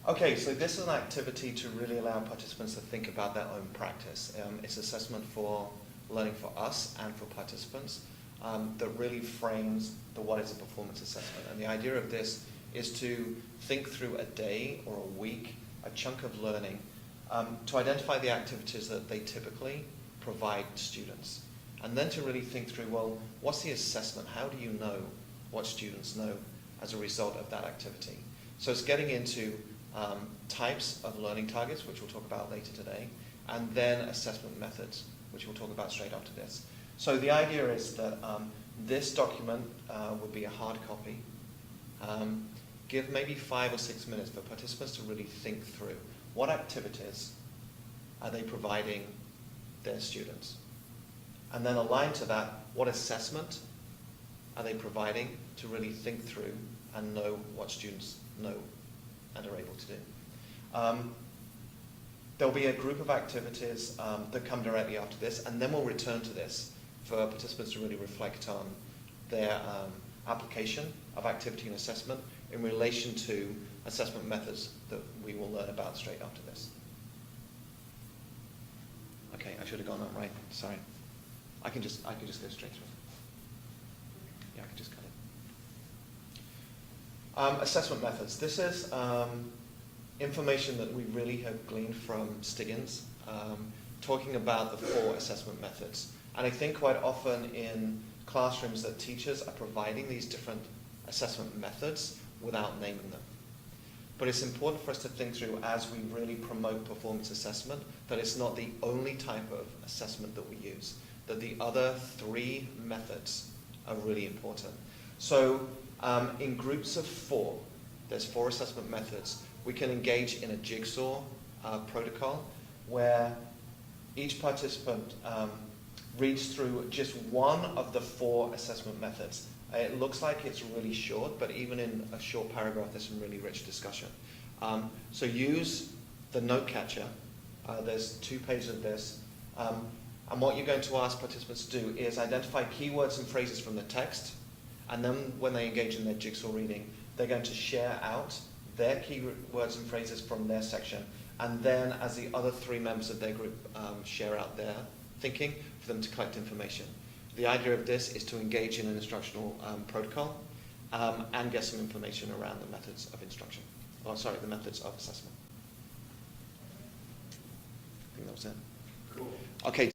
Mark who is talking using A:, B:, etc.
A: Okay, so this is an activity to really allow participants to think about their own practice. It's assessment for learning for us and for participants that really frames the what is a performance assessment. And the idea of this is to think through a day or a week, a chunk of learning, to identify the activities that they typically provide students. And then to really think through, well, what's the assessment? How do you know what students know as a result of that activity? So it's getting into types of learning targets, which we'll talk about later today, and then assessment methods, which we'll talk about straight after this. So the idea is that this document would be a hard copy. Give maybe 5 or 6 minutes for participants to really think through what activities are they providing their students. And then aligned to that, what assessment are they providing to really think through and know what students know and are able to do. There'll be a group of activities that come directly after this, and then we'll return to this for participants to really reflect on their application of activity and assessment in relation to assessment methods that we will learn about straight after this. Okay, I should have gone on right. Sorry. I can just go straight through. Yeah, I can just cut it. Assessment methods. This is information that we really have gleaned from Stiggins, talking about the 4 assessment methods. And I think quite often in classrooms that teachers are providing these different assessment methods without naming them. But it's important for us to think through, as we really promote performance assessment, that it's not the only type of assessment that we use, that the other 3 methods are really important. So in groups of 4, there's 4 assessment methods. We can engage in a jigsaw protocol where each participant reads through just one of the 4 assessment methods. It looks like it's really short, but even in a short paragraph, there's some really rich discussion. So use the note catcher. There's 2 pages of this. And what you're going to ask participants to do is identify keywords and phrases from the text, and then when they engage in their jigsaw reading, they're going to share out their keywords and phrases from their section, and then as the other 3 members of their group share out their thinking, for them to collect information. The idea of this is to engage in an instructional protocol and get some information around the methods of instruction. Oh, sorry, the methods of assessment. I think that was it.
B: Cool.
A: Okay.